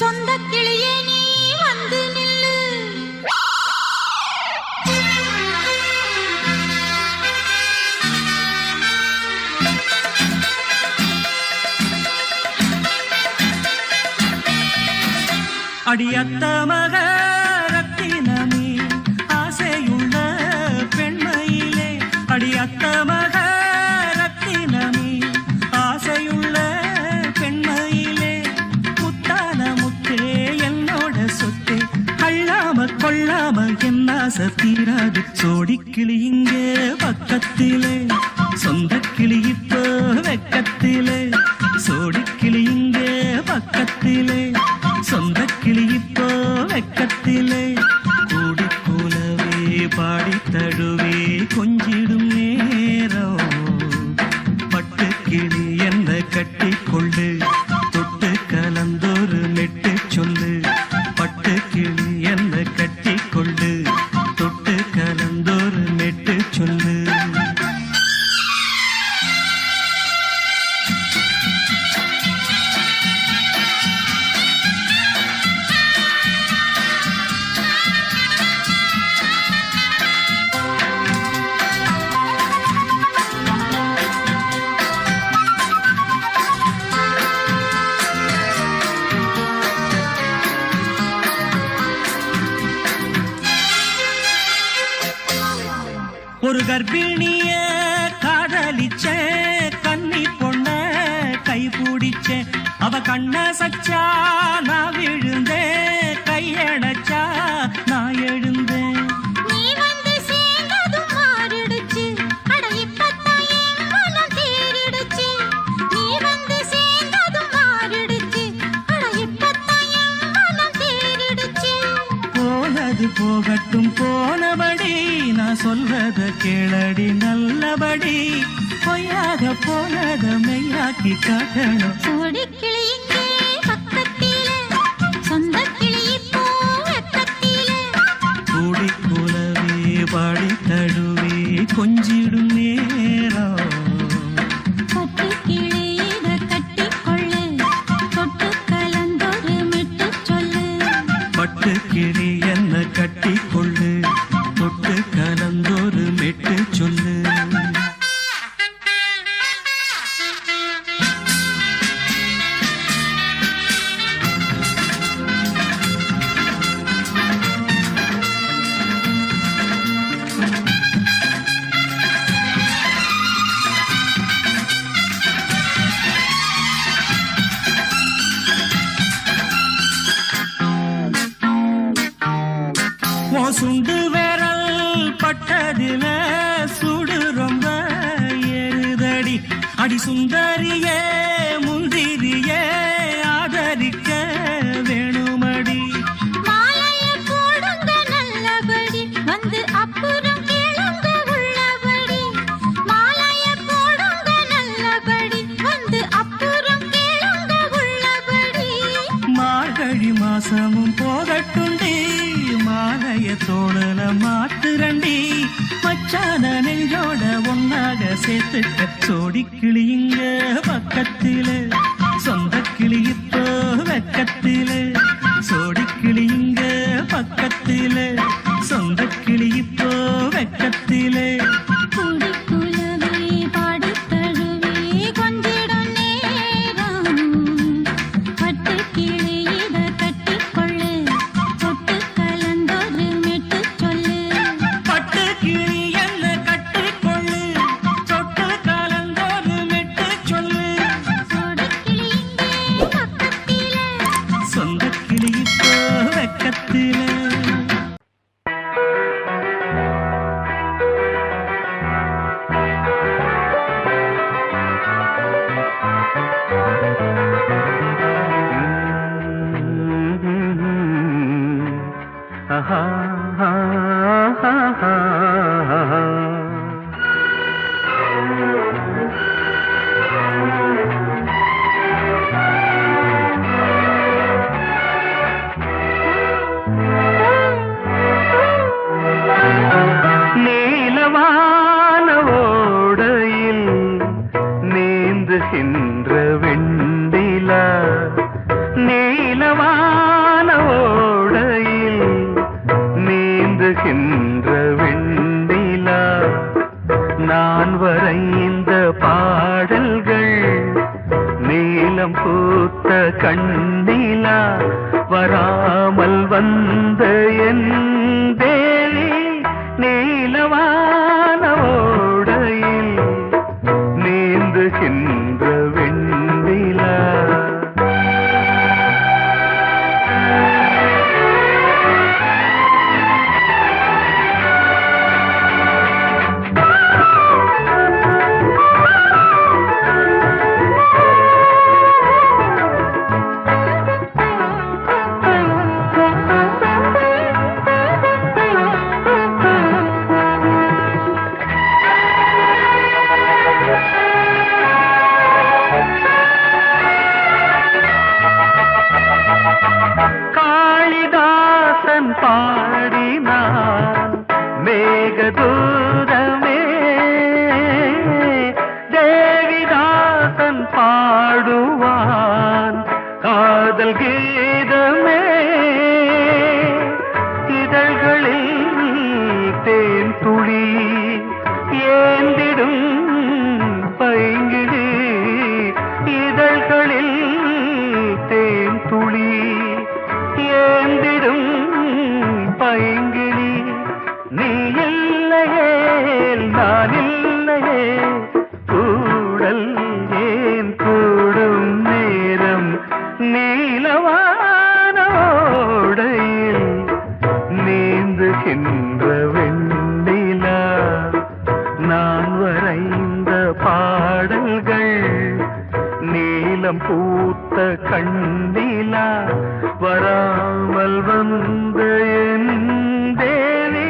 சொந்த கிளியே நீ வந்து நில்லு. அடியத்த மக ரத்தினமே ஆசையுள்ள பெண்மையிலே, அடியத்த மக ரத்தினமே ஆசையுள்ள பெண்மையிலே, முத்தான முத்தே என்னோட சொத்தே, அள்ளாம கொள்ளாம என்ன தீராது. சோடிக்கிளி இங்கே பக்கத்திலே, சொந்த கிளி இப்போ வெக்கத்திலே, சோடிக்கிளி இங்கே பக்கத்திலே, சொந்த கிளி இப்போ வெக்கத்திலே, கூடி போலவே பாடி தழுவே கொஞ்சிடும் நேரம், பட்டு கிளி என்ன கட்டி கொள்ளு, தொட்டு கலந்தொரு மெட்டு சொல்லு, பட்டு கிளி என்ன கட்டி கொள்ளு, தொட்டு கலந்தொரு மெட்டு சொல்லு. ஒரு கர்ப்பிணிய காதலிச்ச கன்னி பொண்ண கை பிடிச்ச, அவ கண்ண சச்சா நான் விழுந்தேன், கையடைச்சா நான் எழுந்தேன். நீ வந்து சேர்ந்ததும் மாறிடுச்சு, அட இப்பத்தான் என் மனம் தேறிடுச்சு. நீ வந்து சேர்ந்ததும் மாறிடுச்சு, அட இப்பத்தான் என் மனம் தேறிடுச்சு. போனது போகட்டும் போனபடி, நான் சொல்றத கேளடி நல்லபடி, பொய்யாக போனத மெய்யாக்கி காட்டணும். சோடிக்கிளி இங்கே பக்கத்திலே, சொந்த கிளி இப்போ வெக்கத்திலே, கூடி போலவே பாடி தழுவே கொஞ்சிடும் நேரம், பட்டு கிளி இத கட்டிக்கொள்ளு, தொட்டு கலந்தொரு மெட்டு சொல்லு. பட்டு கிளி என்ன கட்டி கொள்ளு, தொட்டு கலந்தொரு மெட்டு சொல்லு. சுண்டு விரல் பட்டதில சுடு ரொம்ப ஏறுதடி, அடி சுந்தரியே முந்திரியே ஆதரிக்க வேணுமடி. மாலைய போடுங்க நல்லபடி, வந்து அப்புறம் கேளுங்க உள்ளபடி. மாலைய போடுங்க நல்லபடி, வந்து அப்புறம் கேளுங்க உள்ளபடி. மார்கழி மாசமும் போகட்டுண்டி, மாலைய தோழல மாத்துரண்டி, மச்சான நெஞ்சோட ஒன்னாக சேர்த்துக்க. சோடிக்கிளி இங்க பக்கத்திலே, சொந்த கிளி இப்போ வெக்கத்திலே, சோடிக்கிளி இங்க பக்கத்திலே, சொந்த கிளி இப்போ வெக்கத்திலே, கூடி குலவே பாடி தழுவே கொஞ்சிடும் நேரம், பட்டு கிளி இத கட்டிக்கொள்ளு, தொட்டு கலந்தொரு மெட்டு சொல்லு. பட்டு கிளி என்ன கட்டிக்கொள்ளு, தொட்டு கலந்தொரு மெட்டு சொல்லு. சோடி கண்ணிலா வராமல் வந்த என் தேவி நீலவான ஓடையில் நீந்துகின்ற வெண்ணிலா. பாடினான் மேகதூதமே தேவிதாசன் பாடுவான் காதல் கீதமே. இதழ்களில் தேன் துளி ஏந்திடும் பைங்கிடி இதழ்களில் தேன் துளி ஏந்திடும் பைங்கிளி. நீ இல்லையே நான் இல்லையே கூடல் ஏன் கூடும் நேரம் நீலவானோடையில் நீந்துகின்ற வெண்ணிலா. நான் வரைந்த பாடல்கள் நீலம் பூத்த கண்ணிலா வராமல் வந்த என் தேவி.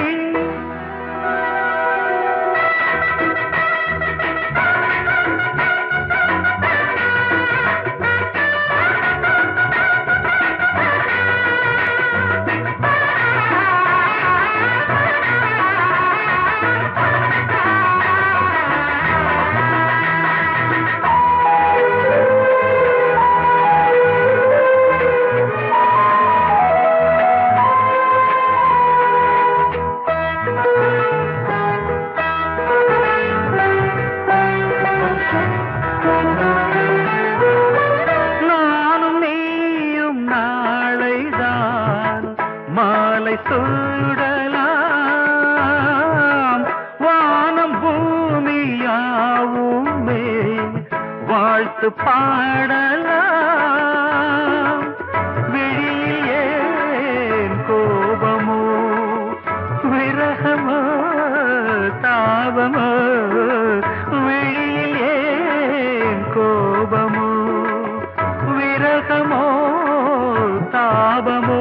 மாலை சூடலாம் வானம் பூமியாவுமே வாழ்த்து பாடலாம். விழியில் ஏன் கோபமோ விரகமோ தாபமோ விழியில் ஏன் கோபமோ விரகமோ தாபமோ.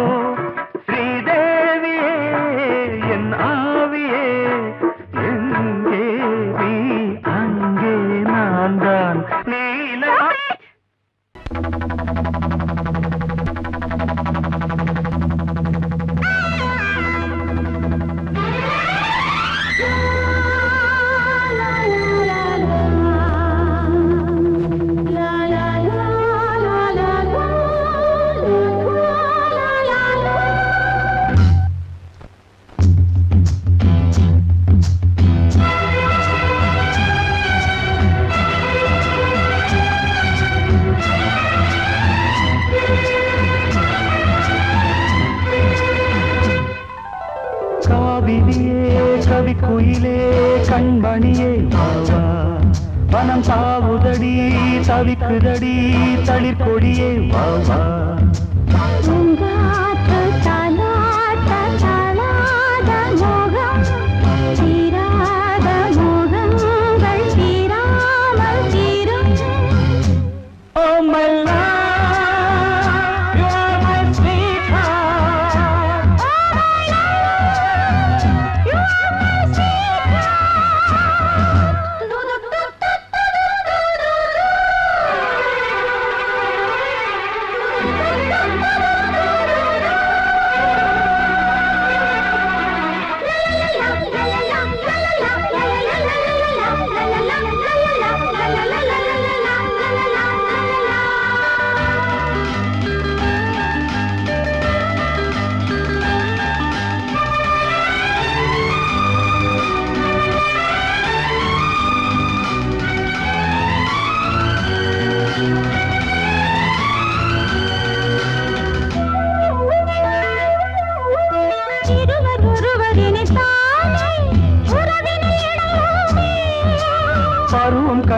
கவிக்குயிலே கண்மணியே வாவா வனம் சாவுதடி தவிக்குதடி தளிர்கொடியே வாவா.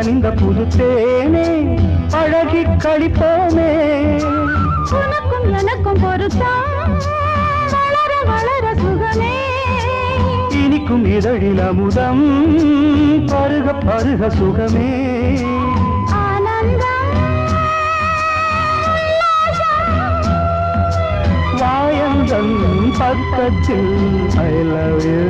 கனிந்த புதுத்தேனே அழகி கழிப்போமே. உனக்கும் எனக்கும் பொருத்தம் வளர வளர சுகமே. இனிக்கும் இதழில் அமுதம் பருக பருக சுகமே. வாயந்தன் பக்கத்தில் I love you.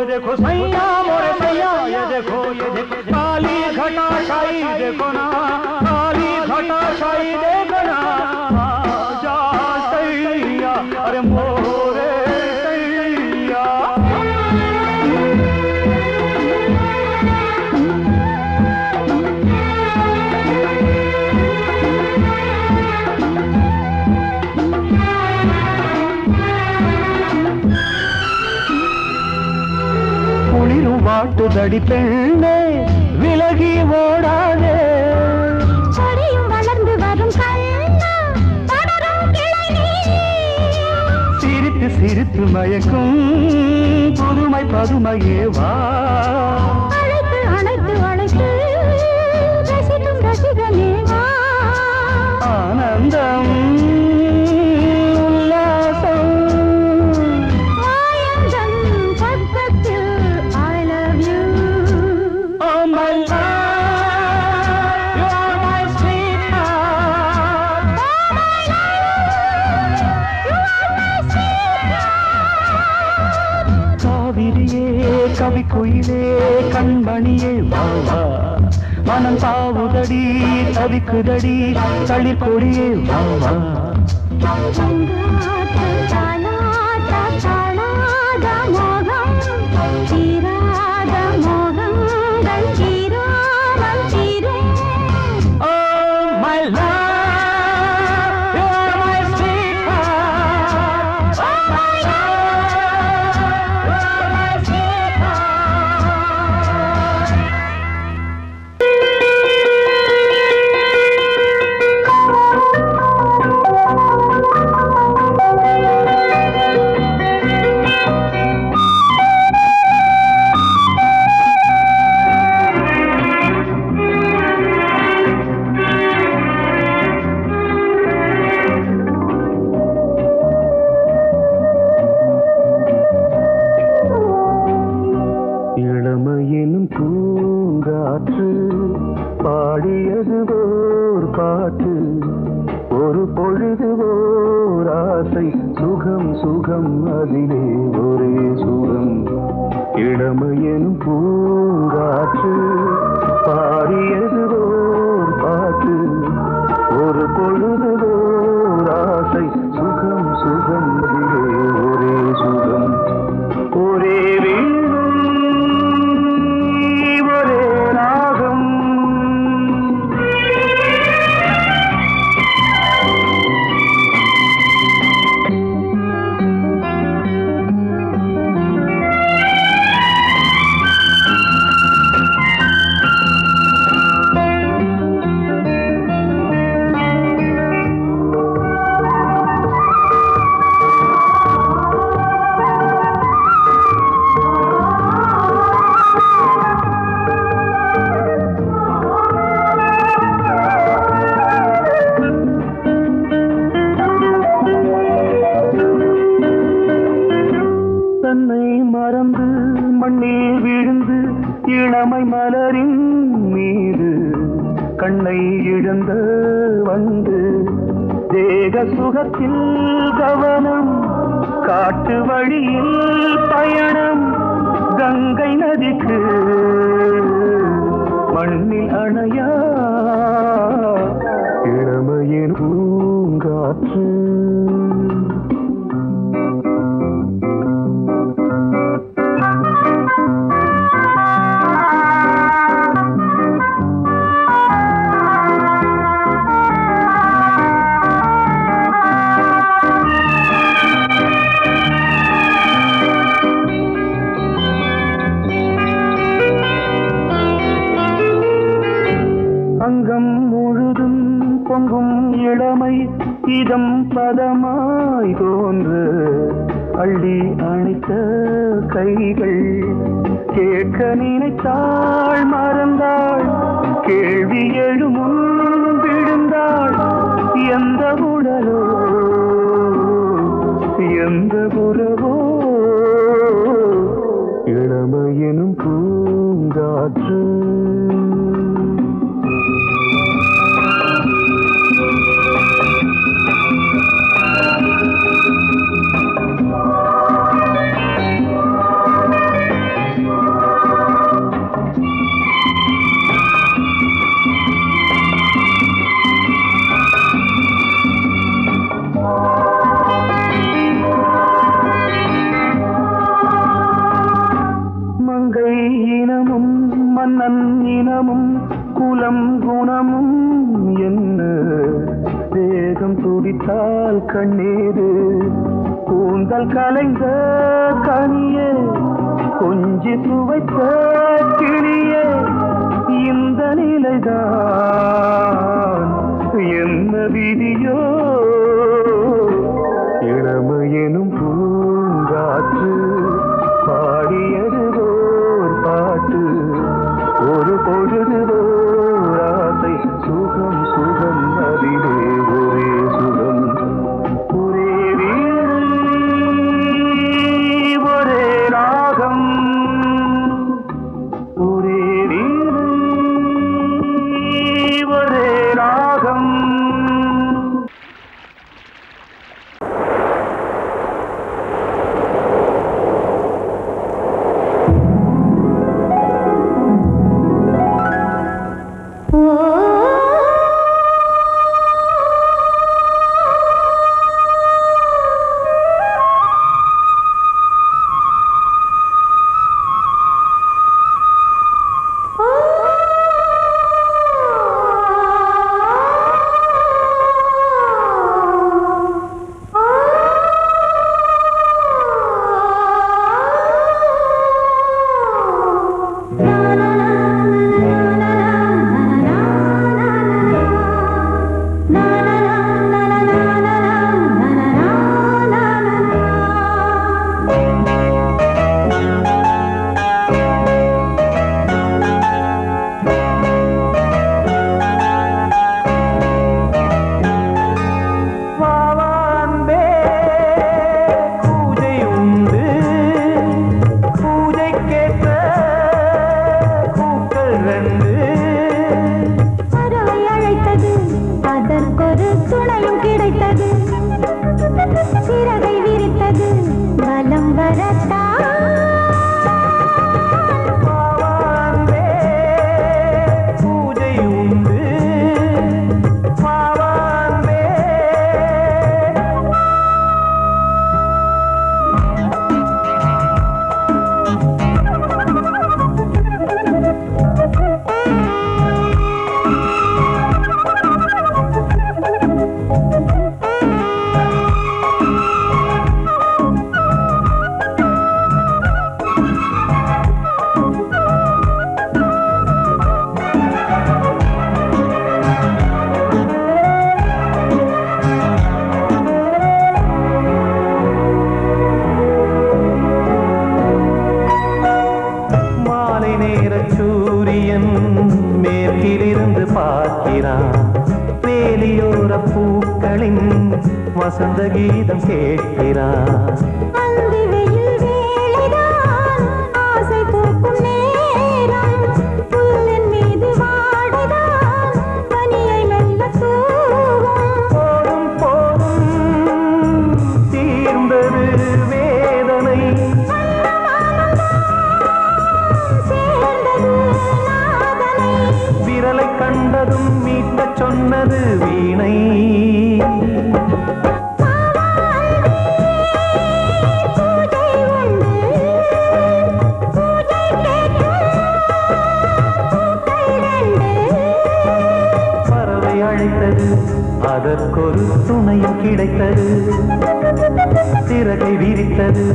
देखो सैया मोरे सैया ये देखो काली घटा छाई देखो ना काली घटा छाई देखो ना आजा सैया अरे मोरे सैया. வாட்டுதடி பெண்ணே விலகி ஓடாதே. கொடியும் வளர்ந்து வரும் கண்ணா படரும் கிளை நீ. சிரித்து சிரித்து மயக்கும் புதுமை பதுமையே வா. அழைத்து அணைத்து அழைத்து ரசிக்கும் ரசிகனே வா. ஆனந்தம் கவி குயிலே கண்மணியே வாவா. மனம் தாவுதடி தவிக்குதடி தளிர் கொடியே வாவா. இளமையெனும் பூங்காற்று பாடியது ஓர் பாட்டு. ஒரு பொழுது ஓர் ஆசை சுகம் சுகம் அதிலே ஒரே சுகம். இளமையெனும் பூங்காற்று பாடியது ஓர் பாட்டு. ஒரு பொழுது ஓர் ஆசை சுகம் சுகம் அதிலே ஒரே சுகம். ஒரே மண்ணில் விழுந்து இளமை மலரின் மீது கண்ணை இழந்த வந்து தேக சுகத்தில் கவனம் காட்டு வழியில் பயணம் கங்கை நதிக்கு மண்ணில் அணையா இளமையின் பூங்காற்று. இதம் பதமாய் தோன்று அள்ளி அணைத்த கைகள் கேட்க நினைத்தாள் மறந்தாள் கேள்வி எழுமுன் விழுந்தாள் எந்த உடலோ எந்த உறவோ இளமையெனும் பூங்காற்று மன்னன் இனமும் குலம் குணமும் என்ன வேகம் துடித்தால் கண்ணீரு கூந்தல் கலைந்த கனியே கொஞ்சி துவைத்த கிளியே இந்த நிலைதான் என்ன விதியோ இளமையெனும் பூங்காற்று பாடியதுவோர் பாட்டு ஒரு பொழுதுவோர் ஆசை சுகம் சுகம் அதிலே ஒரே சுகம் ஒரே வீடு ஒரே ராகம் ஒரே வீடு ஒரே ராகம் வசந்த கீதம் கேட்கிறார். கண்டதும் மீட்ட சொன்னது வீணை. பறவை அழைத்தது, அதற்கொரு துணையும் கிடைத்தது. சிறகை விரித்தது,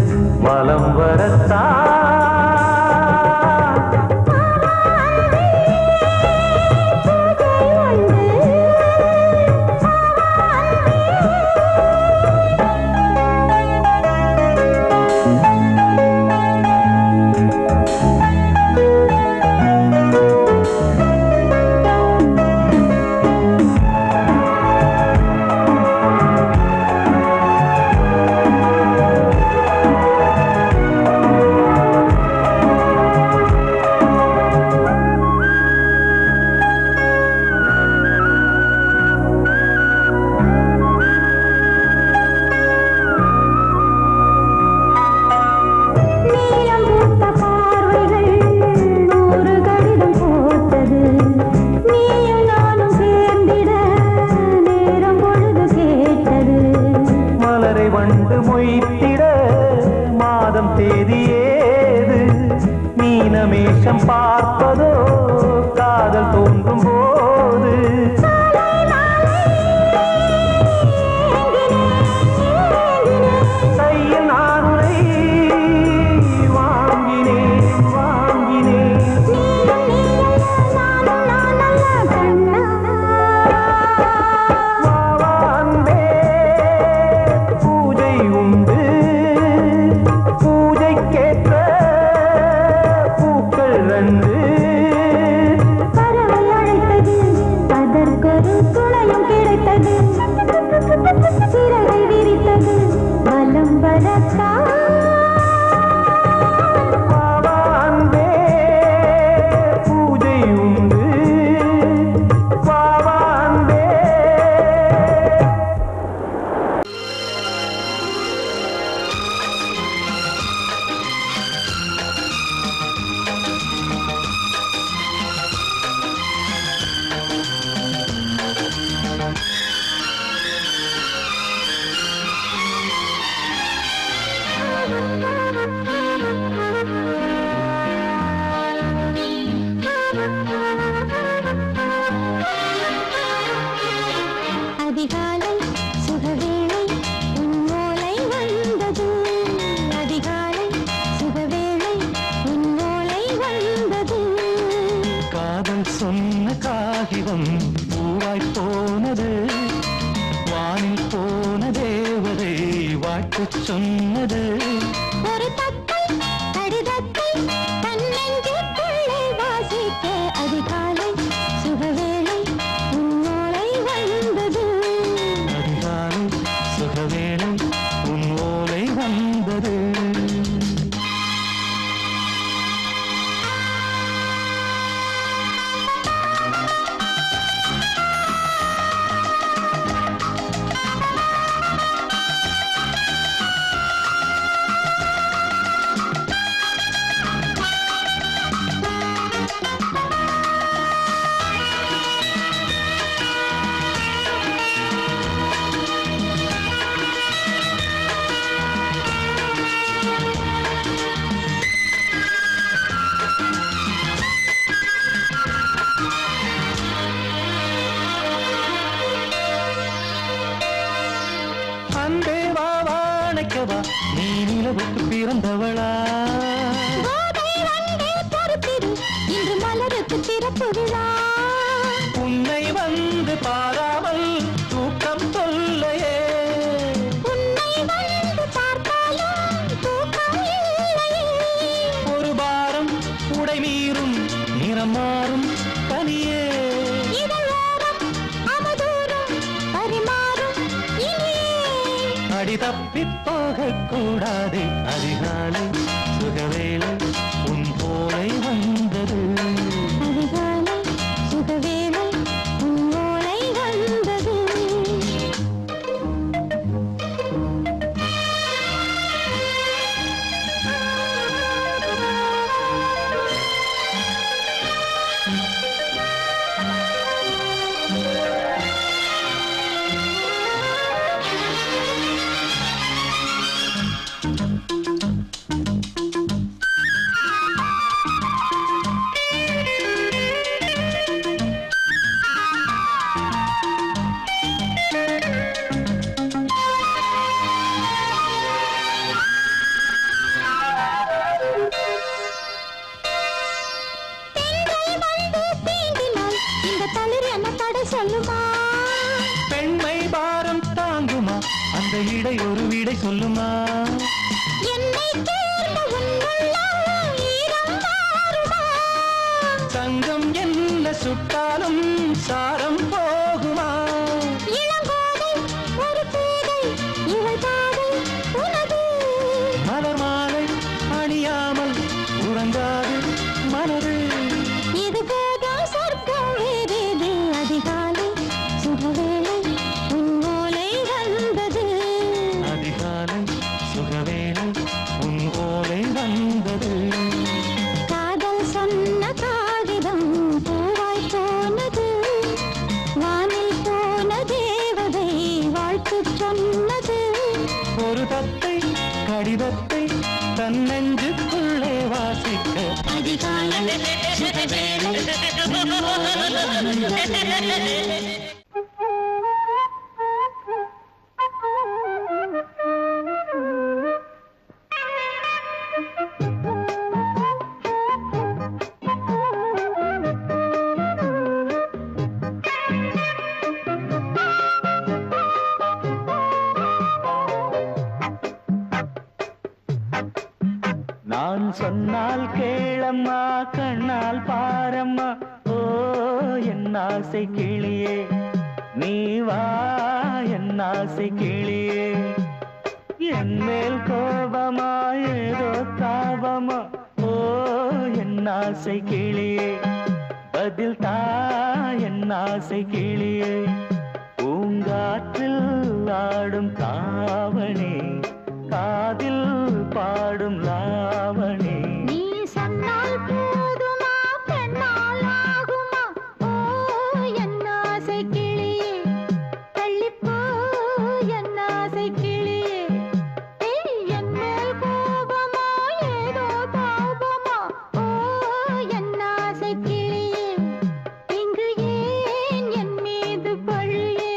வலம் வரத்தா. மீனமேஷம் பார்ப்பதோ காதல் தோன்றும் போது கையில் நானுரை வாங்கினேன் வாங்கினேன் வாவாந்தே பூஜை உண்டு பூஜைக்கேற்ற பூக்கள் ரெண்டு பறவை அழைத்தது அதற்கொரு துணையும் கிடைத்தது சிறகை விரித்தது வலம் வரத்தா வாவாந்தே பூஜை உண்டு வாவாந்தே அதிகாலை சுகவேளை உன் ஓலை வந்தது அதிகாலை சுகவேளை உன் ஓலை வந்தது காதல் சொன்ன காகிதம் பூவாய் போனது வானில் போன தேவதை வாழ்த்துச் சொன்னது ஒரு தத்தை கடிதத்தை தன்னெஞ்சுக்குள்ளே வாசிக்க அதிகாலை சுகவேளை உன் ஓலை வந்தது அதிகாலை சுகவேளை உன் ஓலை வந்தது அன்பே வா வாழைக்கவா நீ நிலவுக்கு பிறந்தவளா கோதை வந்தே பொறுத்திரு இன்று மலருக்கு திறப்பு விழா உன்னை வந்து பாராமல் தூக்கம் தொல்லையே உன்னை வந்து பார்த்தாலும் தூக்கம் இல்லையே ஒரு பாரம் உடை மீறும் நிறம் மாறும் தனியே இதழோரம் அமுதூரம் பரிமாறும் இனியே அடி தப்பிப் போகக் கூடாதே அதிகாலை சுகவேளை உன் போலை வந்தது அதிகாலை சுகவேளை உன் ஓலை வந்தது அந்த இடை ஒரு விடை சொல்லுமா? என்னை தேர்ந்த உன்னுள்ளம் ஈரம் மாறுமா? தங்கம் என்ன சுட்டாலும் சாரம் போகுமா? இளங்கோதை ஒரு பேதை இவள் பாதை உனது. மலர் மாலை அணியாமல் உறங்காது மனது. இது போதும் சொர்க்கம் வேறேது. அதிகாலை சுகவேளை உன் ஓலை வந்தது. அதிகாலை சுகவேளை உன் ஓலை வந்தது. காதல் சொன்ன காகிதம் பூவாய் போனது. வானில் போன தேவதை வாழ்த்து சொன்னது. ஒரு தத்தை கடிதத்தை தன் நெஞ்சுக்குள்ளே வாசிக்க அதிகாலை சுகவேளை உன் ஓலை வந்தது. நான் சொன்னால் கேளம்மா கண்ணால் பாரம்மா. ஓ என் ஆசை கிளியே நீ வா என் ஆசை கிளியே. என் மேல் கோபமா ஏதோ தாபமா? ஓ என் ஆசை கிளியே பதில் தா என் ஆசை கிளியே. பூங்காற்றில் ஆடும் தாவணி காதில் பாடும் லாவணி. நீ சொன்னால் போதுமா பெண்ணால் ஆகுமா? ஓ என் ஆசை கிளியே தள்ளிப்போ என் ஆசை கிளியே. என் மேல் கோபமா ஏதோ தாபமா? ஓ என் ஆசை கிளியே இங்கு ஏன் என் மீது பழியே?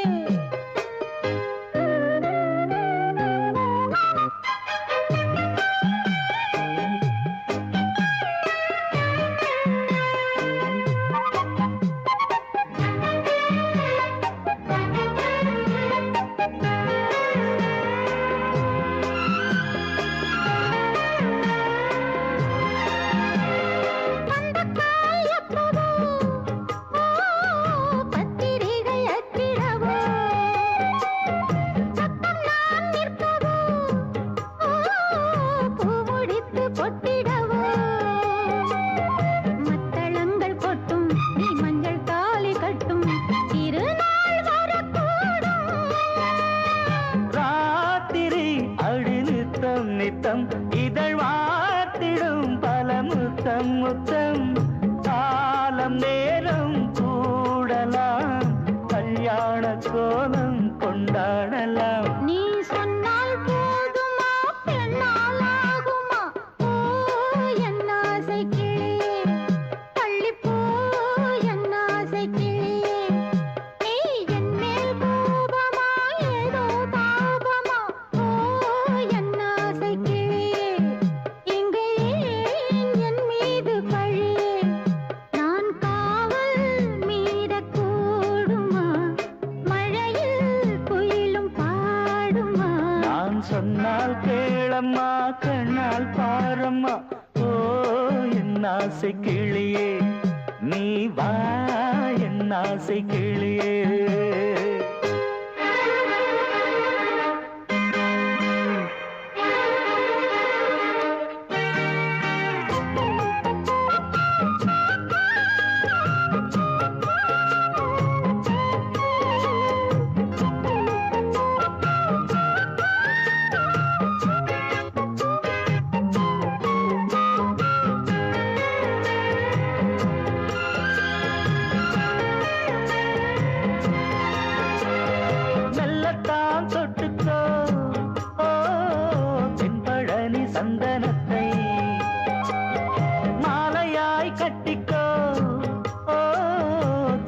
நித்தம் இதழ் வாத்திடும் பல முத்தம் முத்தம். காலம் நேரம் கூடலாம் கல்யாண கோலம் கொண்டாடலாம். நீ சொன்னால் போதுமா பெண்ணால் ஆகுமா? ஓ என் ஆசை கிளியே தள்ளிப்போ என் ஆசை கிளியே. நீ என் மேல் கோபமா ஏதோ தாபமா? ஓ என் ஆசை கிளியே இங்கே ஏன் என் மீது பழியே? நான் காவல் மீறக்கூடுமா? மழையில் குயிலும் பாடுமா? நான் சொன்னால் கேளம்மா கண்ணால் பாரம்மா. ஓ என் ஆசை கிளியே நீ வா என் ஆசை கிளியே. மெல்லத்தான் தொட்டுக்கோ ஓ தென்பழனி சந்தனத்தை மாலையாய் கட்டிக்கோ ஓ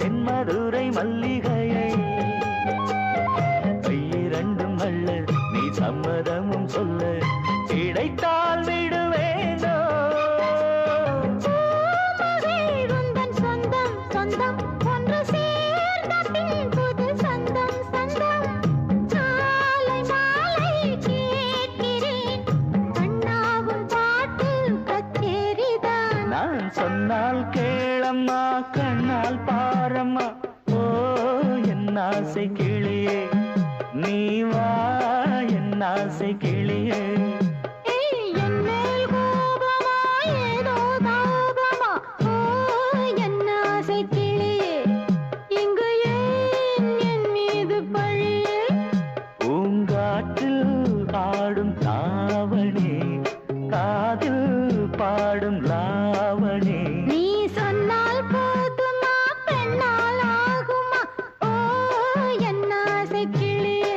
தென்மதுரை மல்லிகையை. கையிரண்டும் அள்ள நீ சம்மதமும் சொல்ல கிடைத்தால் விடுவேனோ. உந்தன் சொந்தம் சொந்தம் ஒன்று சேர்ந்த பின் புது சொந்தம் சொந்தம். கால ஆசை கிளியே என் மேல் கோபமா ஏதோ தாபமா ஓ என் ஆசை கிளியே இங்கு ஏன் என் மீது பழியே பூங்காற்றில் ஆடும் தாவணி காதில் பாடும் லாவணி நீ சொன்னால் போதுமா பெண்ணால் ஆகுமா ஓ என் ஆசை கிளியே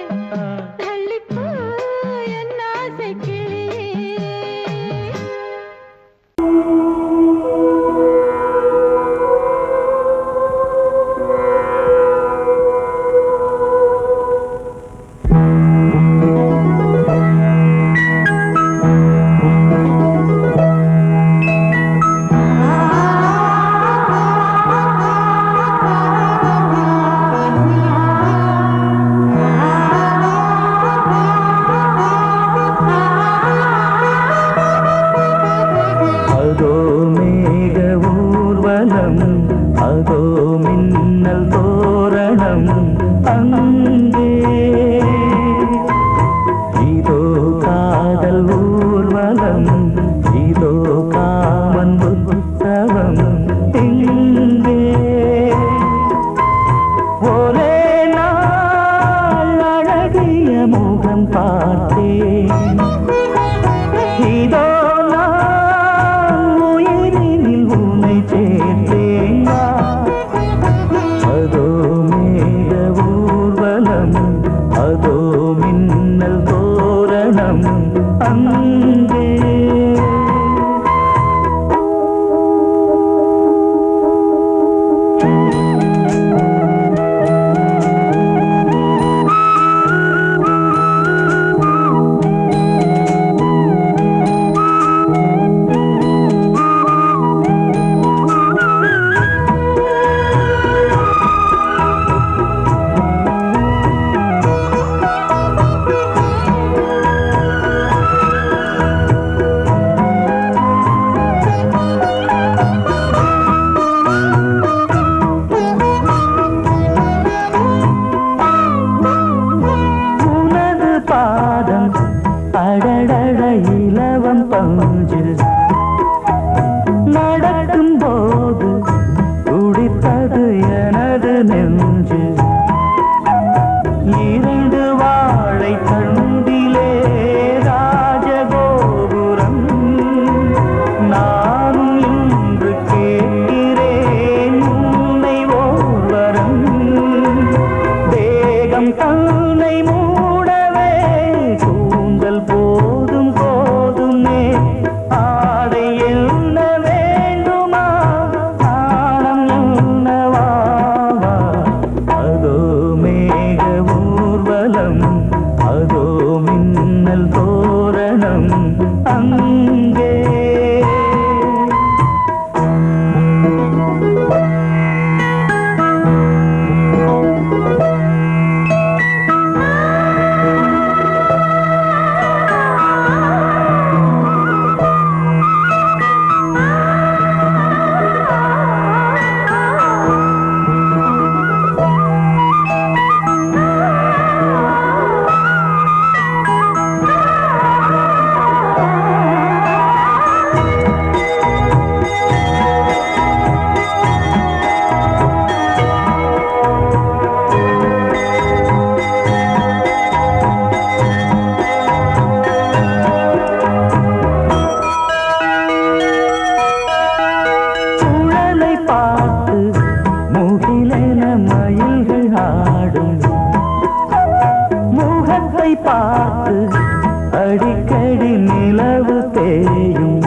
தள்ளிப்போ என் ஆசை கிளியே அதோ மேக ஊர்வலம் அதோ மின்னல் தோரணம் அங்கே இதோ காதல் ஊர்வலம் இதோ காமன் உற்சவம் இங்கே ஒரே நாள் அழகிய முகம் பார்த்தேன் இதோ உயிரினில் உன்னை சேர்த்தேன் அதோ மேக ஊர்வலம் அதோ மின்னல் தோரணம் அங்கே உனது பாதம் அடடட இலவம் பஞ்சு நடக்கும் போது துடித்தது எனது நெஞ்சு இரண்டு வாழை தண்டிலே ராஜகோபுரம் நானும் இன்று கேட்கிறேன் உன்னை ஓர்வரம் தேகம் தன்னை மூடவே கூந்தல் போதும் போதுமே ஆடை என்ன வேண்டுமா ஆணம் என்னவாவா அதோ மேக ஊர்வலம் அதோ மின்னல் தோரணம் அங்கே சுழலை பார்த்து முகிலென மயில்கள் ஆடும் முகத்தை பார்த்து அடிக்கடி நிலவு தேயும்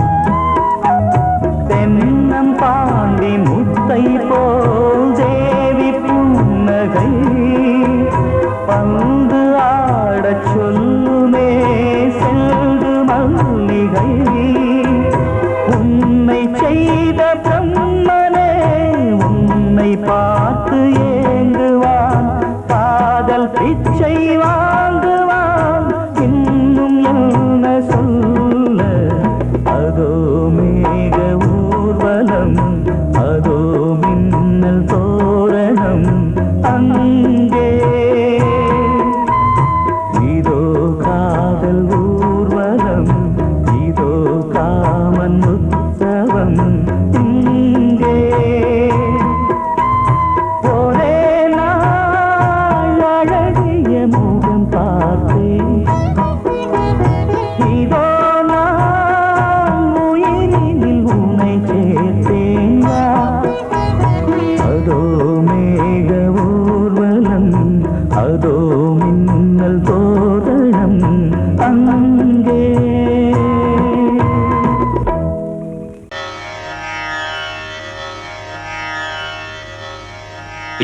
தென்னம் பாண்டி முத்தை போல் தேவி புன்னகை பந்து ஆடச் சொல்லுமே செல்து மல்லிகை உன்னை செய்த பிரம்மனே உன்னை பார்த்து ஏங்குவான் காதல் பிச்சை வாங்குவான் இன்னும் என்ன சொல்ல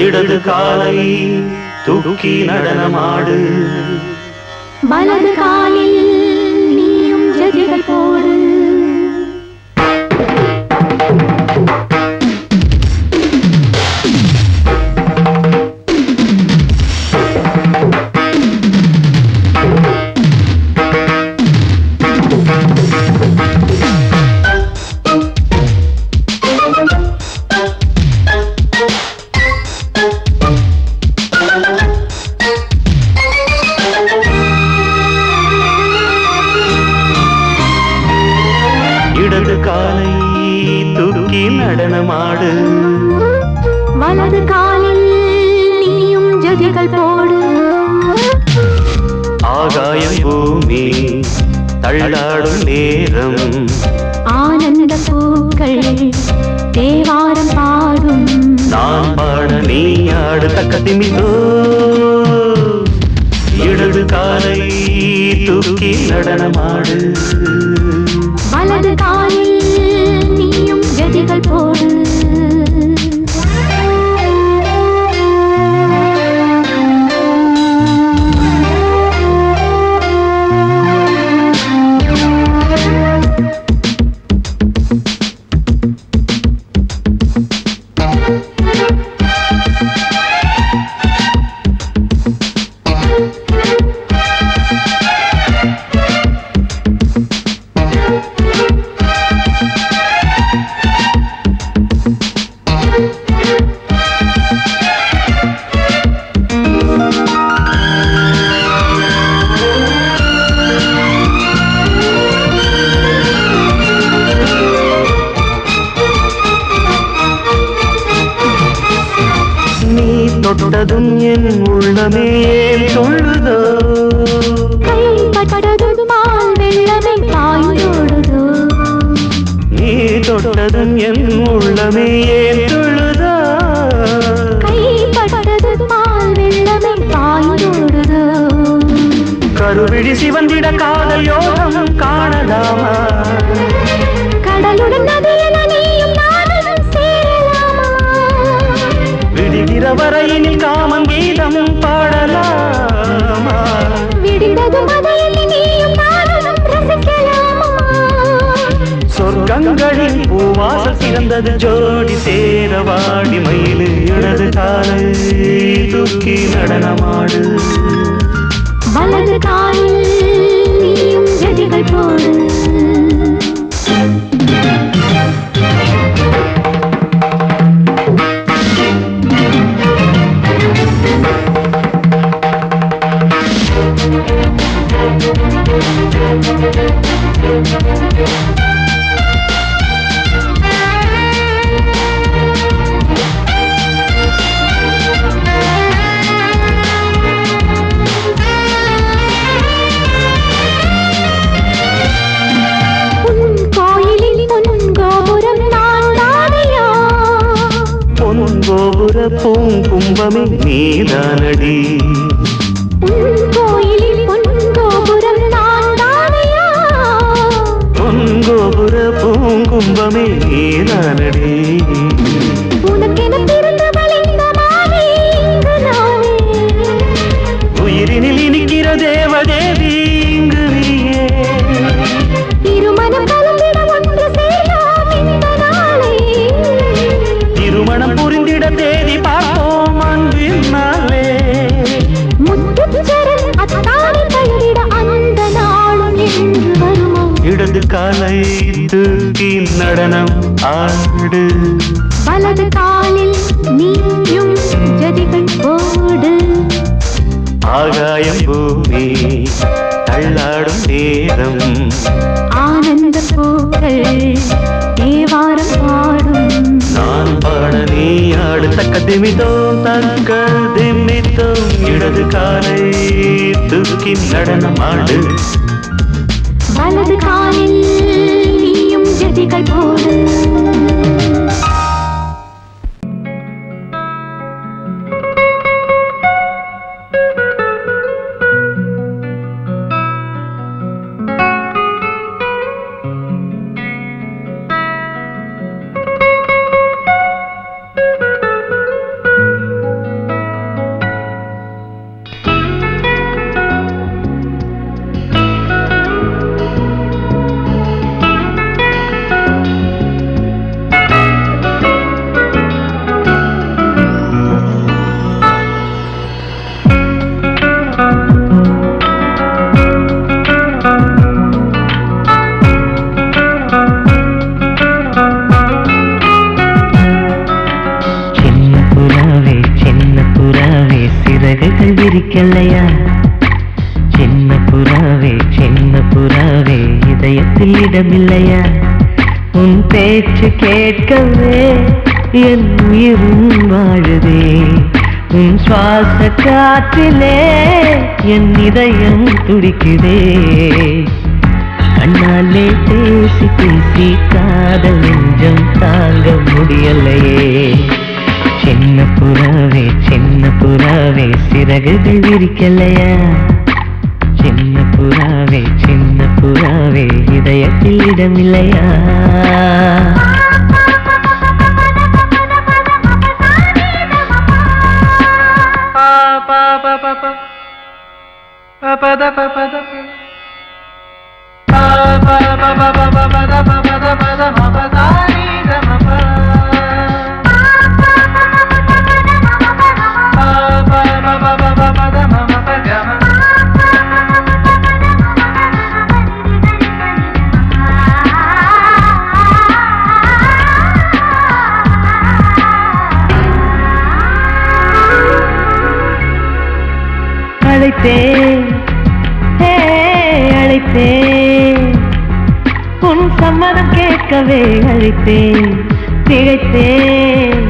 இடது காலை தூக்கி நடனமாடு வலது காலில் நீயும் ஜதிகள் போடு இடது காலை தூக்கி நடனமாடு வலது காலில் நீயும் ஜதிகள் போடு ஆகாயம் பூமி தள்ளாடும் நேரம் ஆனந்த பூக்கள் தேவாரம் பாடும் நான் பாட நீ ஆடு தக்கத்திமிதோ இடது காலை தூக்கி நடனமாடு வலது காலில் நீயும் ஜதிகள் போடு தொட்டதும் என் உள்ளமே சொல்லுதோ கைப்பட்டதும் மால் வெள்ளமே பாய்ந்தோடுதோ நீ தொட்டதும் என் உள்ளமே சொல்லுதோ கைப்பட்டதும் மால் வெள்ளமே பாய்ந்தோடுதோ கருவிழி சிவந்திட காதல் யோகம் காணலாமா கடலுடன் நதியில் நீயும் நானும் சேரலாமா விடுகிற வரையினில் காமன் கீதம் பாடலாமா விடிந்ததும் அதையில் நீயும் நானும் ரசிக்கலாமா சொர்க்கங்களின் பூவாசல் சிறந்தது ஜோடி சேரவாடி மயிலு இடது காலை தூக்கி நடனமாடு வலது காலில் நீயும் ஜதிகள் போடு கோபுர பூங்கும்பமே நீதானடி கோயிலில் பொன்கோபுரம் நான் தானையா பொன்கோபுர பூங்கும்பமே நீதானடி உனக்கென பிறந்தவள் இந்த மாலை இங்கு நானே உயிரினில் இனிக்கிற தேவதேவி இங்கு நீயே திருமணம் கலந்திட ஒன்று சேரலாம் இந்த நாளை திருமணம் புரிந்திட தேதி பார்ப்போம் அன்பினாலே முத்துச்சரன் அத்தானை தள்ளிட அந்த நாளும் என்று வருமோ இடது காலை தூக்கி நடனம் ஆடு வலது காலில் நீயும் ஜதிகள் போடு ஆகாயம் பூமி தள்ளாடும் நேரம் ஆனந்த பூக்கள் தேவாரம் பாடும் நான் பாட நீ ஆடு தக்க திமிதோ தக்க திமிதோ இடது காலை தூக்கி நடனம் ஆடு வலது காலில் நீயும் ஜதிகள் போடு விரிக்கலையா? சின்ன புறாவே இதயத்தில் இடமில்லையா? உன் பேச்சு கேட்கவே என் உயிரும் வாழுதே. உன் சுவாச காற்றிலே என் இதயம் துடிக்குதே. கண்ணாலே பேசி பேசி காதல் நெஞ்சம் தாங்க முடியலையே. சின்ன புறாவே சிறகுகள் விரிக்கலையா? சின்ன புறாவே இதயத்தில் இடமில்லையா? அழைத்தேன் உன் சம்மதம் கேட்கவே அழைத்தேன். திகைத்தேன்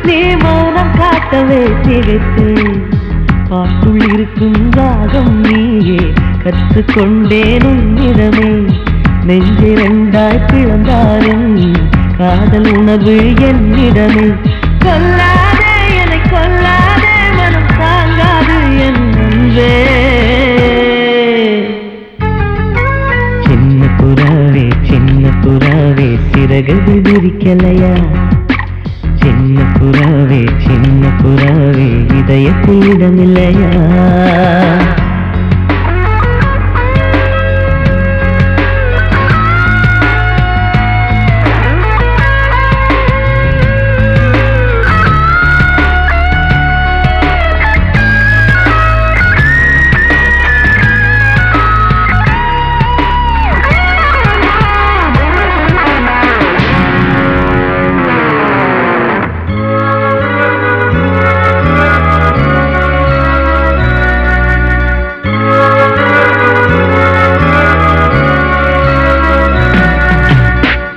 நீ மௌனம் காட்டவே திகைத்தேன். பாட்டுள் இருக்கும் ராகம் நீயே கற்றுக்கொண்டேன் உன்னிடமே. நெஞ்சிரண்டாய் பிளந்தாலும் காதல் உணவு என்னிடமே. கொல்லாதே என்னை கொல்லாதே, மனம் தாங்காது என் அன்பே. சின்ன புறாவே சிறகுகள் விரிக்கலையா? சின்ன புறாவே இதயத்தில் இடமில்லையா?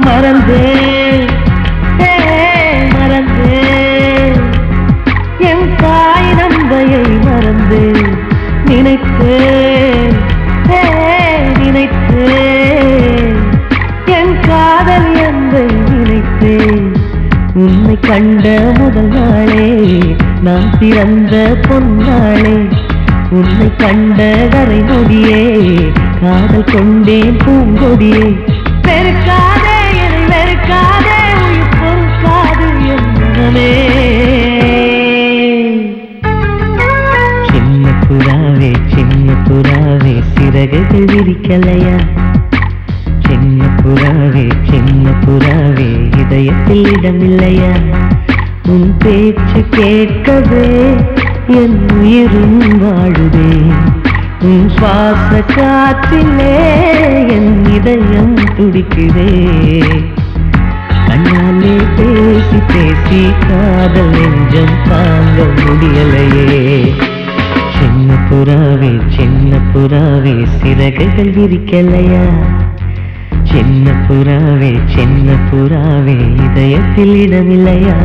மறந்தேன் என் தாய் நம்பையை மறந்தேன். நினைத்தேன் என் காதல் என்பை நினைத்தேன். உன்னை கண்ட முதல் நாளே நான் பிறந்த பொன்னாளே. உன்னை கண்ட வரை நொடியே காதல் கொண்டேன் பூங்கொடியே. வெறுக்காதே என்னை வெறுக்காதே, உயிர் பொறுக்காது என் மனமே. சின்ன புறாவே சிறகுகள் விரிக்கலையா? சின்ன புறாவே இதயத்தில் இடமில்லையா? உன் பேச்சு கேட்கவே என் உயிரும் வாழுதே. உன் சுவாச காற்றிலே என் இதயம் துடிக்குதே. கண்ணாலே பேசி பேசி காதல் நெஞ்சம் தாங்க முடியலையே. சின்ன புறாவே சிறகுகள் விரிக்கலையா? சின்ன புறாவே இதயத்தில் இடமில்லையா?